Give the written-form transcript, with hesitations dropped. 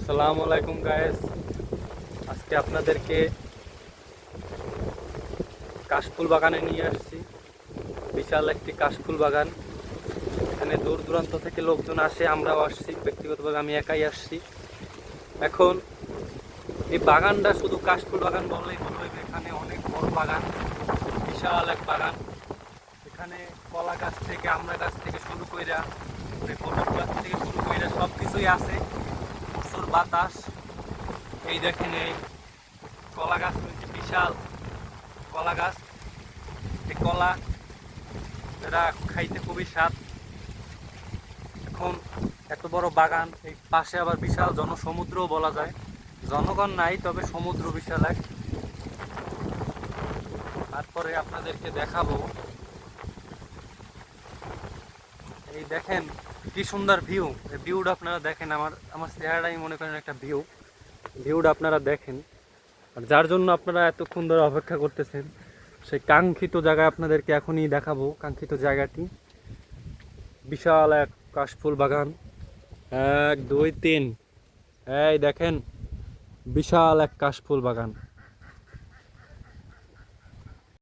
আসসালামু আলাইকুম গায়েস। আজকে আপনাদেরকে কাশফুল বাগানে নিয়ে আসছি। বিশাল একটি কাশফুল বাগান। এখানে দূর দূরান্ত থেকে লোকজন আসে, আমরাও আসছি, ব্যক্তিগতভাবে আমি একাই আসছি। এখন এই বাগানটা শুধু কাশফুল বাগান বললেই ভুল হইবে। এখানে অনেক বড় বাগান, বিশাল এক বাগান। এখানে কলা গাছ থেকে আমড়া গাছ থেকে শুরু কইরা পটল গাছ থেকে শুরু কইরা সব কিছুই আছে। প্রচুর বাতাস। এই দেখেন, এই কলা গাছ হচ্ছে বিশাল কলা গাছ। এই কলা এটা খাইতে খুবই স্বাদ। এখন এত বড় বাগান, এই পাশে আবার বিশাল জনসমুদ্রও বলা যায়। জনগণ নাই, তবে সমুদ্র বিশাল এক। তারপরে আপনাদেরকে দেখাবো, এই দেখেন কি সুন্দর ভিউ। এই ভিউটা আপনারা দেখেন, আমার আমার চেহারাটাই মনে করেন একটা ভিউটা আপনারা দেখেন। আর যার জন্য আপনারা এতক্ষণ ধরে অপেক্ষা করতেছেন, সেই কাঙ্ক্ষিত জায়গায় আপনাদেরকে এখনই দেখাবো। কাঙ্ক্ষিত জায়গাটি বিশাল এক কাশফুল বাগান। 1 2 3, এই দেখেন বিশাল এক কাশফুল বাগান।